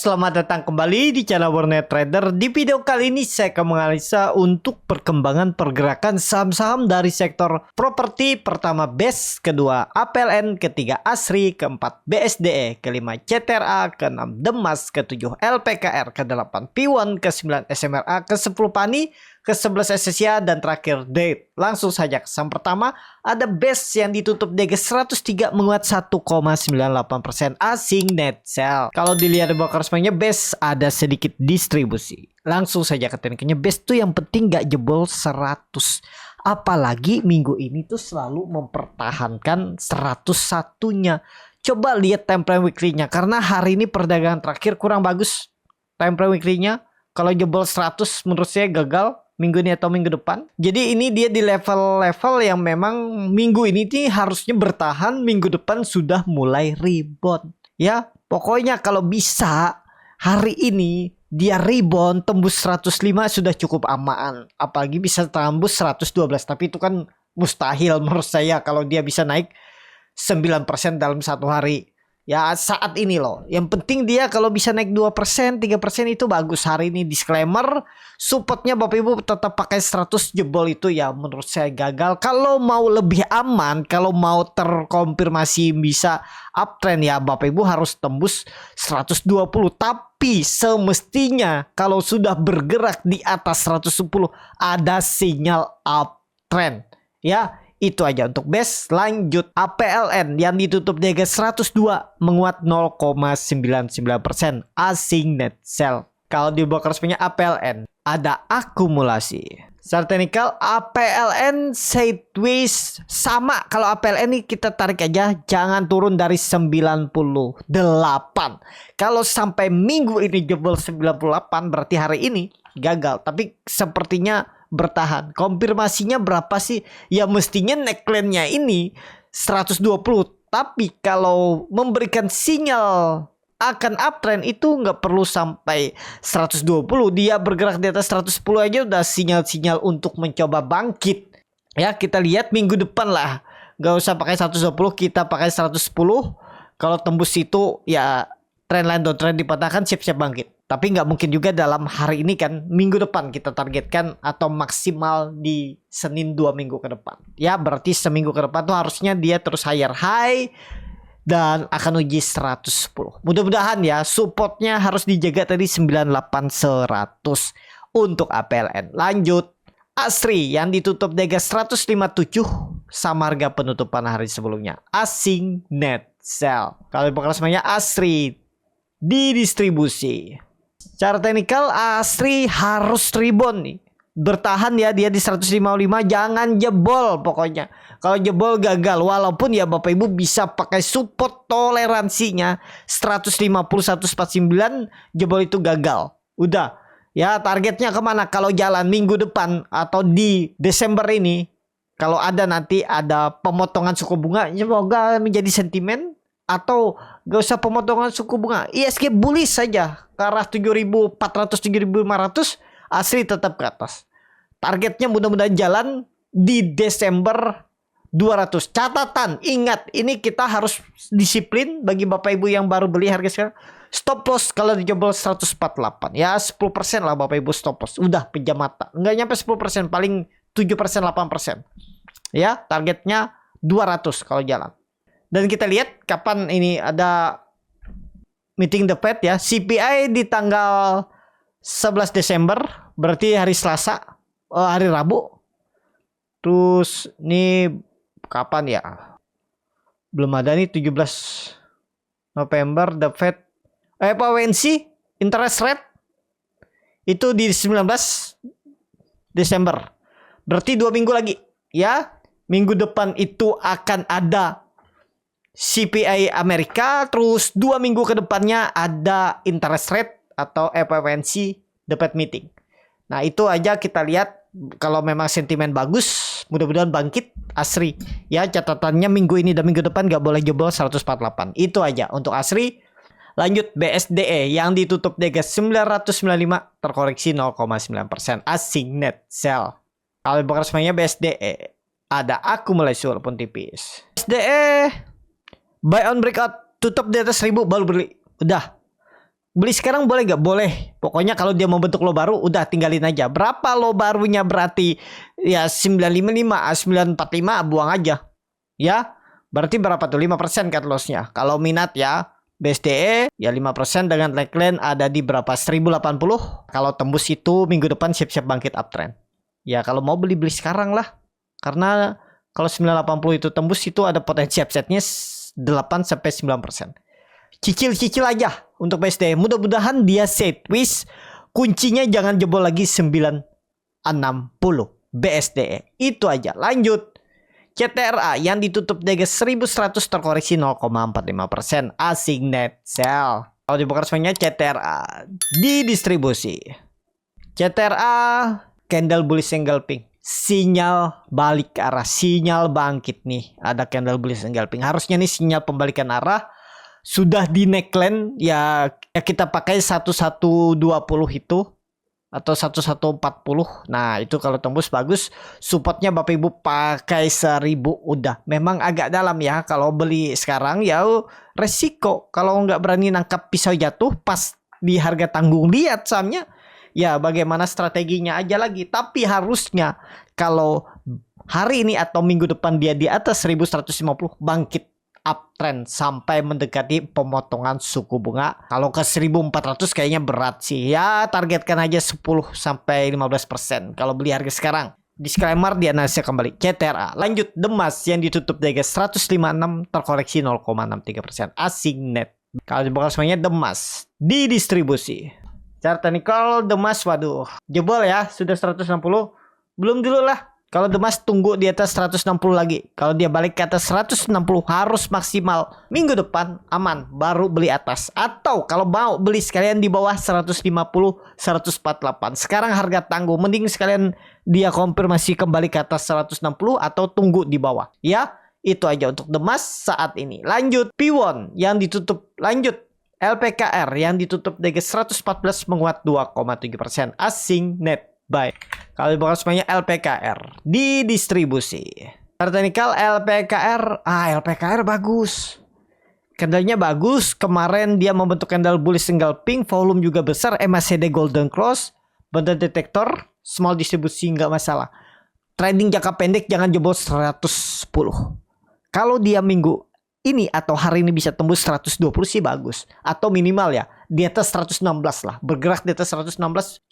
Selamat datang kembali di channel Warnet Trader. Di video kali ini saya akan menganalisa untuk perkembangan pergerakan saham-saham dari sektor properti. Pertama BES, kedua APLN, ketiga ASRI, keempat BSDE, kelima CTRA, keenam Demas, ketujuh LPKR, ke-8 P1, ke-9 SMRA, ke-10 PANI, ke-11 SSIA, dan terakhir DATE. Langsung saja ke saham pertama, ada BES yang ditutup DG 103 menguat 1,98%, asing net sell. Kalau dilihat di bawah resminya BES ada sedikit distribusi. Langsung saja ke tekniknya. BES tuh yang penting gak jebol 100. Apalagi minggu ini tuh selalu mempertahankan 101-nya. Coba lihat time frame weekly-nya, karena hari ini perdagangan terakhir kurang bagus time frame weekly-nya. Kalau jebol 100 menurut saya gagal minggu ini atau minggu depan. Jadi ini dia di level-level yang memang minggu ini nih harusnya bertahan, minggu depan sudah mulai rebound. Ya, pokoknya kalau bisa hari ini dia rebound tembus 105 sudah cukup aman. Apalagi bisa tembus 112, tapi itu kan mustahil menurut saya kalau dia bisa naik 9% dalam satu hari. Ya saat ini loh. Yang penting dia kalau bisa naik 2%, 3% itu bagus. Hari ini disclaimer, supportnya Bapak Ibu tetap pakai 100, jebol itu ya menurut saya gagal. Kalau mau lebih aman, kalau mau terkonfirmasi bisa uptrend ya Bapak Ibu harus tembus 120. Tapi semestinya kalau sudah bergerak di atas 110 ada sinyal uptrend. Ya. Itu aja untuk BES. Lanjut APLN yang ditutup di harga 102 menguat 0,99%, asing net sell. Kalau di blok resminya APLN ada akumulasi. Secara teknikal APLN sideways sama. Kalau APLN ini kita tarik aja, jangan turun dari 98. Kalau sampai minggu ini jebol 98 berarti hari ini gagal. Tapi sepertinya bertahan. Konfirmasinya berapa sih? Ya mestinya neckline-nya ini 120. Tapi kalau memberikan sinyal akan uptrend itu nggak perlu sampai 120. Dia bergerak di atas 110 aja udah sinyal-sinyal untuk mencoba bangkit. Ya kita lihat minggu depan lah. Nggak usah pakai 120, kita pakai 110. Kalau tembus itu ya trendline downtrend dipatahkan, siap-siap bangkit. Tapi nggak mungkin juga dalam hari ini kan, minggu depan kita targetkan atau maksimal di Senin 2 minggu ke depan. Ya berarti seminggu ke depan tuh harusnya dia terus higher high dan akan uji 110. Mudah-mudahan ya supportnya harus dijaga tadi 98-100 untuk APLN. Lanjut ASRI yang ditutup di harga 157 sama harga penutupan hari sebelumnya. Asing net sell. Kalau resminya ASRI didistribusi. Secara teknikal ASRI harus rebound nih. Bertahan ya dia di 155, jangan jebol pokoknya. Kalau jebol gagal, walaupun ya Bapak Ibu bisa pakai support toleransinya 150 149, jebol itu gagal. Udah. Ya targetnya kemana? Kalau jalan minggu depan atau di Desember ini, kalau ada nanti ada pemotongan suku bunga, semoga menjadi sentimen. Atau gak usah pemotongan suku bunga, ISG bullish saja ke arah 7.400 7.500, ASRI tetap ke atas. Targetnya mudah-mudahan jalan di Desember 200. Catatan, ingat ini kita harus disiplin bagi Bapak Ibu yang baru beli harga sekarang. Stop loss kalau dijebol 148 ya 10% lah Bapak Ibu stop loss. Udah pejam mata. Nggak nyampe 10%, paling 7% 8%. Ya, targetnya 200 kalau jalan. Dan kita lihat kapan ini ada meeting the Fed ya. CPI di tanggal 11 Desember. Berarti hari Selasa. Hari Rabu. Terus ini kapan ya? Belum ada nih 17 November the Fed. FOMC interest rate. Itu di 19 Desember. Berarti 2 minggu lagi. Ya. Minggu depan itu akan ada CPI Amerika, terus 2 minggu ke depannya ada interest rate atau FOMC the Fed meeting. Nah itu aja kita lihat. Kalau memang sentimen bagus, mudah-mudahan bangkit ASRI. Ya catatannya minggu ini dan minggu depan gak boleh jebol 148. Itu aja untuk ASRI. Lanjut BSDE yang ditutup di harga 995 terkoreksi 0,9%, asing net sell. Kalau bukan resminya BSDE ada akumulasi walaupun tipis. BSDE buy on breakout, tutup di atas 1000 baru beli. Udah. Beli sekarang boleh gak? Boleh. Pokoknya kalau dia mau bentuk low baru, udah tinggalin aja. Berapa low barunya berarti? Ya 955, 945 buang aja. Ya, berarti berapa tuh? 5% cut lossnya. Kalau minat ya, BSDE ya 5% dengan neckline ada di berapa? 1080. Kalau tembus itu minggu depan siap-siap bangkit uptrend. Ya kalau mau beli sekarang lah. Karena kalau 980 itu tembus itu ada potensi upside-nya 8-9%. Cicil-cicil aja untuk BSD. Mudah-mudahan dia sideways. Kuncinya jangan jebol lagi 960 BSDE. Itu aja. Lanjut. CTRA yang ditutup di 1100 terkoreksi 0,45%. Asing net sell. Kalau dibuka resminya CTRA di distribusi. CTRA candle bullish engulfing. Sinyal balik ke arah. Sinyal bangkit nih. Ada candle bullish engulfing. Harusnya nih sinyal pembalikan arah. Sudah di neckline ya kita pakai 1120 itu atau 1140. Nah itu kalau tembus bagus. Supportnya Bapak Ibu pakai 1000 udah. Memang agak dalam ya. Kalau beli sekarang ya resiko. Kalau nggak berani nangkap pisau jatuh pas di harga tanggung, lihat sahamnya. Ya bagaimana strateginya aja lagi. Tapi harusnya kalau hari ini atau minggu depan dia di atas 1150 bangkit uptrend sampai mendekati pemotongan suku bunga. Kalau ke 1400 kayaknya berat sih. Ya targetkan aja 10-15% kalau beli harga sekarang. Disclaimer dianalisa kembali. CTRA. Lanjut Demas yang ditutup di 156 terkoreksi 0,63%. Asing net. Kalau dibuka semuanya Demas di distribusi. Chart technical Demas waduh jebol ya sudah 160. Belum dulu lah. Kalau Demas tunggu di atas 160 lagi. Kalau dia balik ke atas 160 harus maksimal. Minggu depan aman baru beli atas. Atau kalau mau beli sekalian di bawah 150 148. Sekarang harga tangguh. Mending sekalian dia konfirmasi kembali ke atas 160 atau tunggu di bawah. Ya itu aja untuk Demas saat ini. Lanjut Piwon yang ditutup. Lanjut LPKR yang ditutup di 114 menguat 2,7%. Asing net buy. Kalau dibuka semuanya LPKR di distribusi. Technical LPKR. LPKR bagus. Candlenya bagus. Kemarin dia membentuk candle bullish engulfing. Volume juga besar. MACD golden cross. Benda detektor. Small distribusi nggak masalah. Trading jangka pendek jangan jebol 110. Kalau dia minggu ini atau hari ini bisa tembus 120 sih bagus. Atau minimal ya di atas 116 lah. Bergerak di atas 116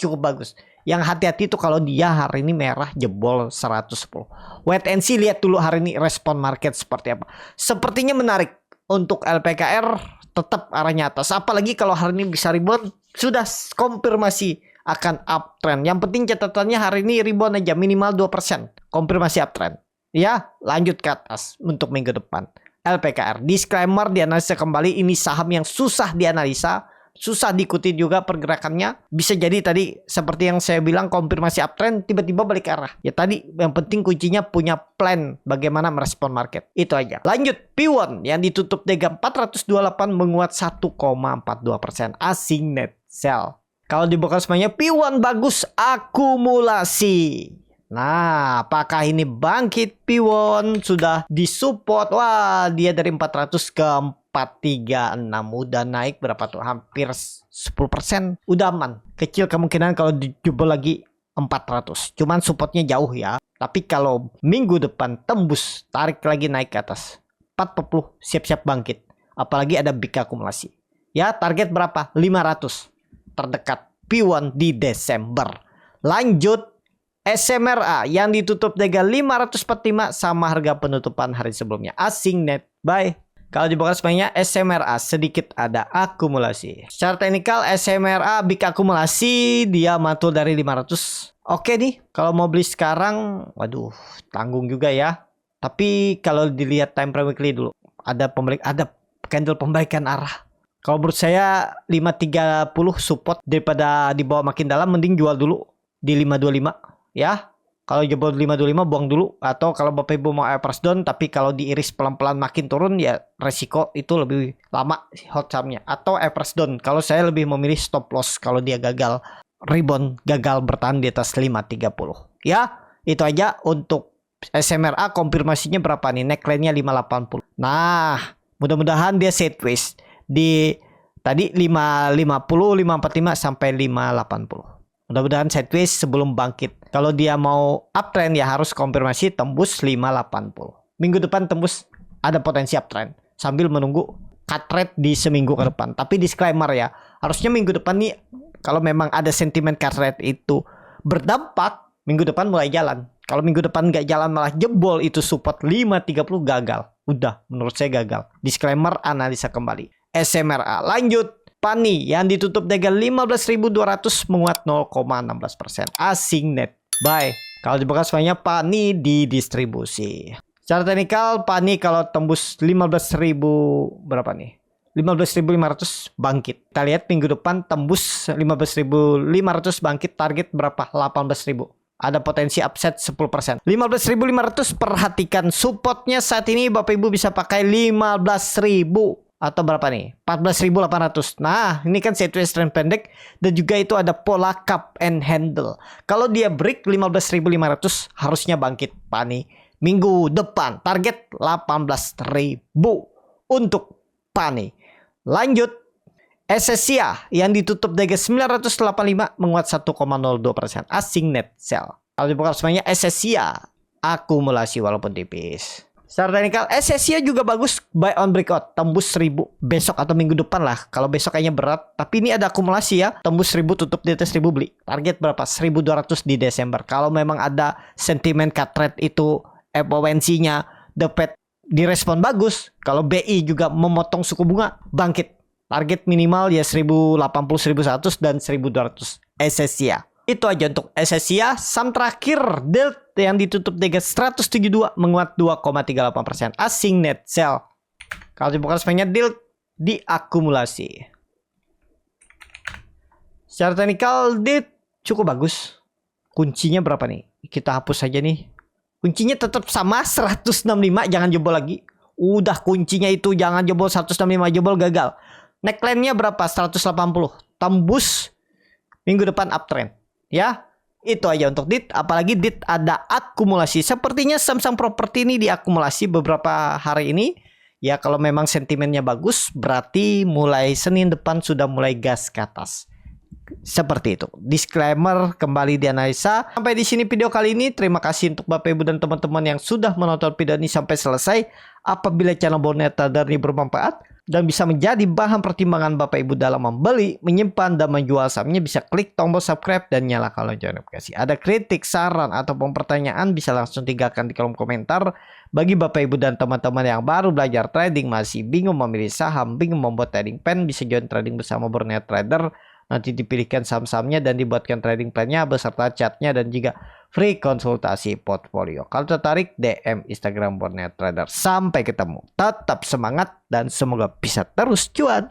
cukup bagus. Yang hati-hati itu kalau dia hari ini merah jebol 110. Wait and see, lihat dulu hari ini respon market seperti apa. Sepertinya menarik untuk LPKR tetap arahnya atas. Apalagi kalau hari ini bisa rebound, sudah konfirmasi akan uptrend. Yang penting catatannya hari ini rebound aja minimal 2%. Konfirmasi uptrend. Ya, lanjut ke atas untuk minggu depan. LPKR. Disclaimer dianalisa kembali, ini saham yang susah dianalisa, susah diikuti juga pergerakannya. Bisa jadi tadi seperti yang saya bilang konfirmasi uptrend tiba-tiba balik ke arah. Ya tadi yang penting kuncinya punya plan bagaimana merespon market. Itu aja. Lanjut Piwon yang ditutup di 428 menguat 1,42%. Asing net sell. Kalau dibuka semuanya Piwon bagus akumulasi. Nah, apakah ini bangkit Piwon sudah disupport? Wah, dia dari 400 ke 436 udah naik berapa tuh? Hampir 10%. Udah aman. Kecil kemungkinan kalau dijebol lagi 400. Cuman supportnya jauh ya. Tapi kalau minggu depan tembus, tarik lagi naik ke atas 40, siap-siap bangkit. Apalagi ada big akumulasi. Ya, target berapa? 500 terdekat Piwon di Desember. Lanjut SMRA yang ditutup dengan 545 sama harga penutupan hari sebelumnya. Asing net buy. Kalau dibuka semuanya SMRA sedikit ada akumulasi. Secara teknikal SMRA big akumulasi, dia mantul dari 500. Oke nih, kalau mau beli sekarang, waduh, tanggung juga ya. Tapi kalau dilihat time frame weekly dulu, ada candle pembalikan arah. Kalau menurut saya 530 support, daripada dibawa makin dalam mending jual dulu di 525. Ya, kalau jebol 525 buang dulu. Atau kalau Bapak Ibu mau average down, tapi kalau diiris pelan-pelan makin turun ya resiko itu lebih lama hot sahamnya. Atau average down. Kalau saya lebih memilih stop loss kalau dia gagal rebound, gagal bertahan di atas 530. Ya, itu aja untuk SMRA. Konfirmasinya berapa nih? Neckline-nya 580. Nah, mudah-mudahan dia sideways di Tadi 550, 545 sampai 580. Mudah-mudahan sideways sebelum bangkit. Kalau dia mau uptrend ya harus konfirmasi tembus 580. Minggu depan tembus, ada potensi uptrend sambil menunggu cut rate di seminggu ke depan. Tapi disclaimer ya, harusnya minggu depan nih kalau memang ada sentimen cut rate itu berdampak, minggu depan mulai jalan. Kalau minggu depan nggak jalan malah jebol itu support 530 gagal. Udah, menurut saya gagal. Disclaimer, analisa kembali. SMRA lanjut. PANI yang ditutup dengan 15.200 menguat 0,16%. Asing net buy. Kalau dibuka semuanya PANI di distribusi. Secara teknikal PANI kalau tembus 15.000 berapa nih? 15.500 bangkit. Kita lihat minggu depan tembus 15.500 bangkit, target berapa? 18.000. Ada potensi upset 10%. 15.500, perhatikan supportnya saat ini Bapak Ibu bisa pakai 15.000. Atau berapa nih? 14.800. Nah, ini kan sideways trend pendek dan juga itu ada pola cup and handle. Kalau dia break 15.500 harusnya bangkit PANI minggu depan. Target 18.000 untuk PANI. Lanjut. SSIA yang ditutup dengan 985 menguat 1,02%. Asing net sell. Kalau dibuka semuanya SSIA akumulasi walaupun tipis. Secara teknikal SSIA juga bagus, buy on breakout, tembus 1000 besok atau minggu depan lah. Kalau besok kayaknya berat, tapi ini ada akumulasi ya, tembus 1000 tutup di atas 1000 beli. Target berapa? 1200 di Desember. Kalau memang ada sentimen cut rate itu FOMC-nya The Fed direspon bagus, kalau BI juga memotong suku bunga, bangkit. Target minimal ya 1080, 1100 dan 1200 SSIA. Itu aja untuk SSIA. Saham terakhir DELT yang ditutup dengan 172 menguat 2,38%. Asing net sell. Kalau dibuka semuanya DELT diakumulasi. Secara teknikal DELT cukup bagus. Kuncinya berapa nih? Kita hapus saja nih. Kuncinya tetap sama 165, jangan jebol lagi. Udah kuncinya itu jangan jebol 165, jebol gagal. Neckline-nya berapa? 180. Tembus minggu depan uptrend. Ya, itu aja untuk DIT. Apalagi DIT ada akumulasi. Sepertinya saham-saham properti ini diakumulasi beberapa hari ini. Ya, kalau memang sentimennya bagus, berarti mulai Senin depan sudah mulai gas ke atas. Seperti itu. Disclaimer kembali dianalisa. Sampai di sini video kali ini. Terima kasih untuk Bapak Ibu dan teman-teman yang sudah menonton video ini sampai selesai. Apabila channel Borneo Trader ini bermanfaat dan bisa menjadi bahan pertimbangan Bapak Ibu dalam membeli, menyimpan, dan menjual sahamnya, bisa klik tombol subscribe dan nyalakan lonceng notifikasi. Ada kritik, saran, ataupun pertanyaan bisa langsung tinggalkan di kolom komentar. Bagi Bapak Ibu dan teman-teman yang baru belajar trading, masih bingung memilih saham, bingung membuat trading plan, bisa join trading bersama Borneo Trader. Nanti dipilihkan saham-sahamnya dan dibuatkan trading plan-nya beserta chatnya dan juga free konsultasi portfolio. Kalau tertarik, DM Instagram Borneo Trader. Sampai ketemu. Tetap semangat dan semoga bisa terus cuan.